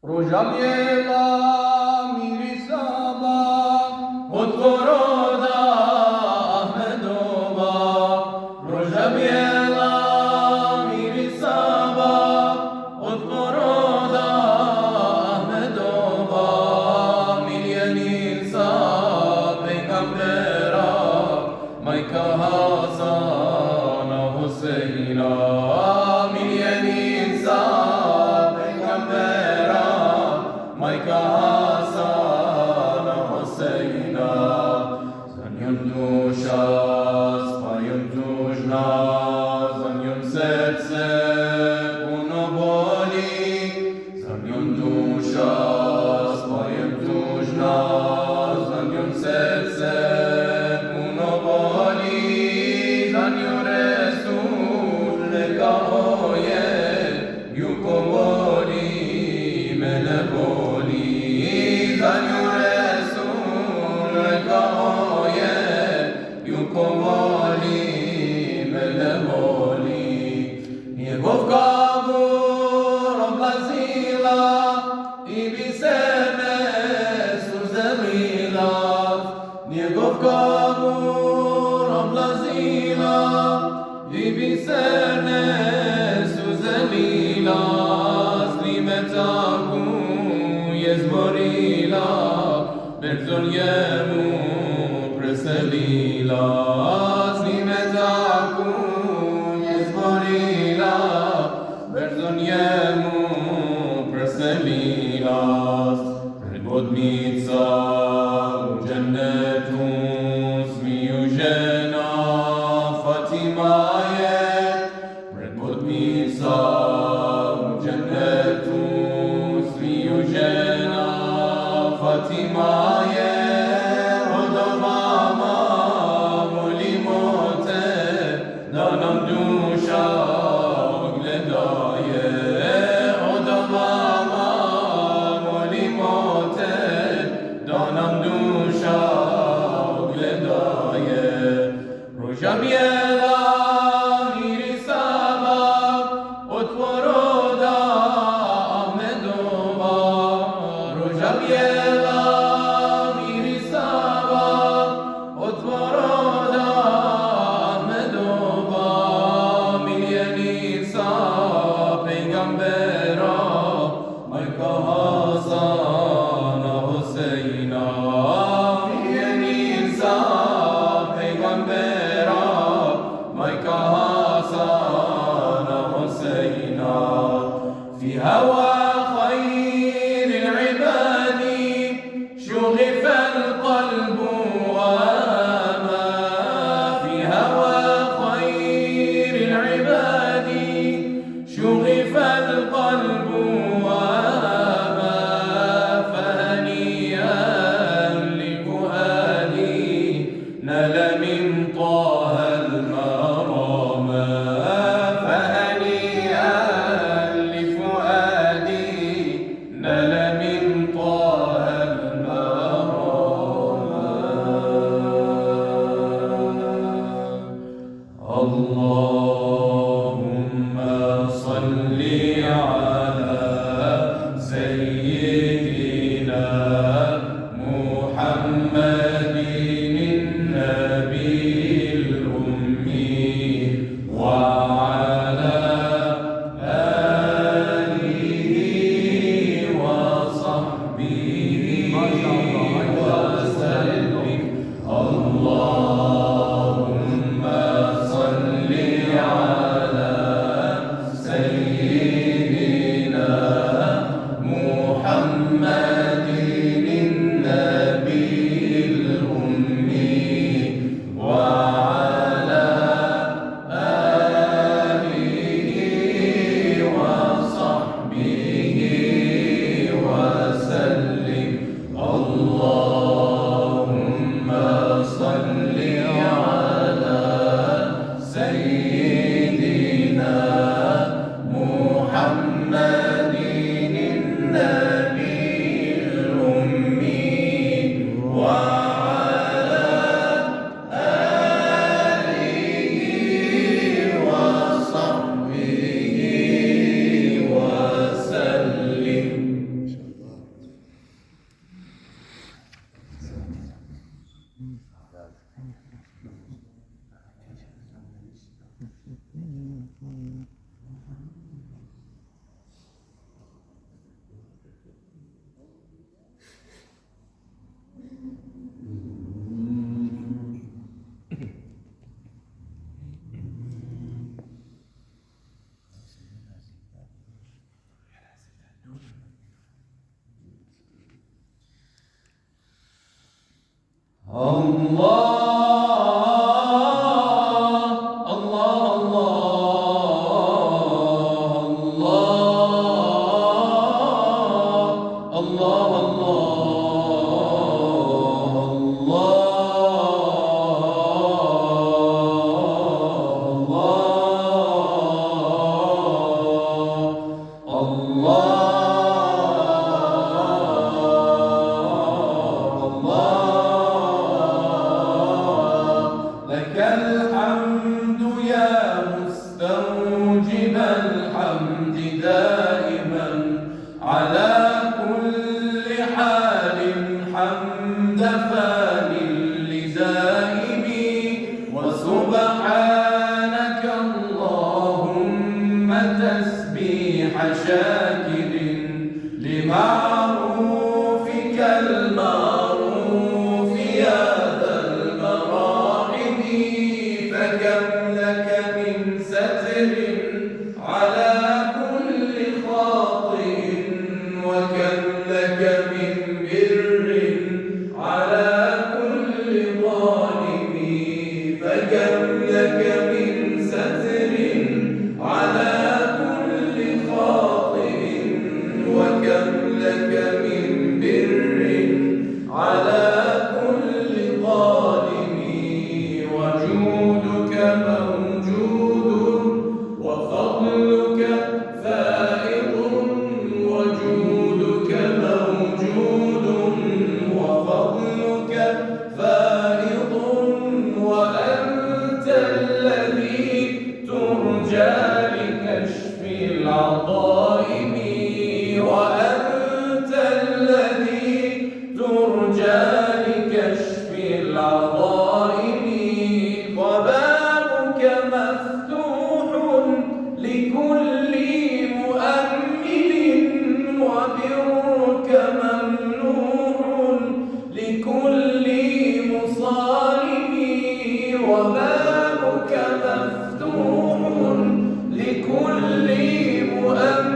Rojamiela Mirisaba od Koroda Ahmedova. Rojamiela Mirisaba od Koroda Ahmedova. Miljenica Pegambera Majka Hasana Huseina. Miljenica Pegambera Majka Hasana Huseina. Za njom duša, spajom tužna, za njom srce puno boli. Za njom duša, spajom tužna, za njom srce puno boli. Za nju Resul rekao je, ju ko voli, mene voli. Za nju Resul rekao je, ju ko voli, mene voli. Njegov kabur oblazila i biserne suze lila. Njegov kabur oblazila i biserne suze lila. Slime taku je zborila, Berzon jemu preselila. Slime taku je zborila, Berzon jemu preselila. Predvodnica u džennetu smiju žena Fatima je. Predvodnica u džennetu smiju žena Fatima je. Od vama molimo te da nam duša ogledaje. Od vama molimo te الحمد يا مستوجب الحمد دائما على كل حال حمد فان لزائم وسبحانك اللهم تسبيح شاكر لمعروفك المعروف يا ذا المراحم فكم لك من ستر على كل خاطئ وكم لك من بر على كل ظالم فكم لك من ستر على كل خاطئ وكم لك من بر على كل ظالم وجودك موجود وفضلك فائض وجودك موجود وفضلك فائض وأنت الذي ترجى لكشف العظائم وأنت الذي ترجى لكشف العظائم وبابك مفتوح لكل مؤمن وبرك ممنوح لكل مصالم وبابك مفتوح لكل مؤمن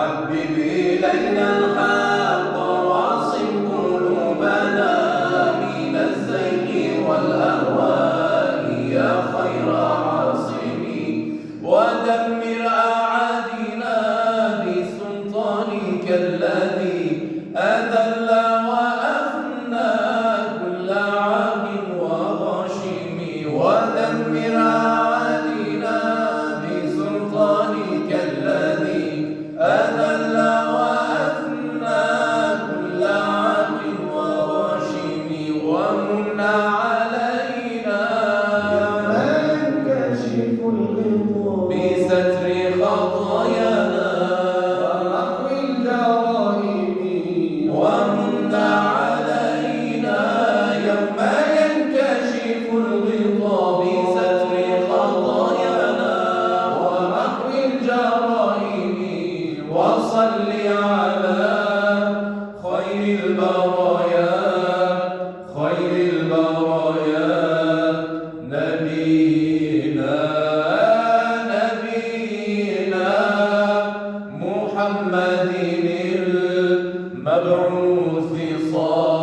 حبب إلينا الحق واعصم قلوبنا من الزيغ والأهواء يا خير عاصم ودمر أعادنا بسلطانك الذي أذل وأفنى كل عاب وغاشم ودمر أعادنا بسلطانك الذي أذل وأفنى كل عاب وغاشم ومن علينا من كشف الغطاء بستر خطايانا ونحو الجرائم ومن علينا يوم ينكشف الغطاء بستر خطايانا ومحو الجرائم وصل على خير البرايا نبينا محمد المبعوث صالحا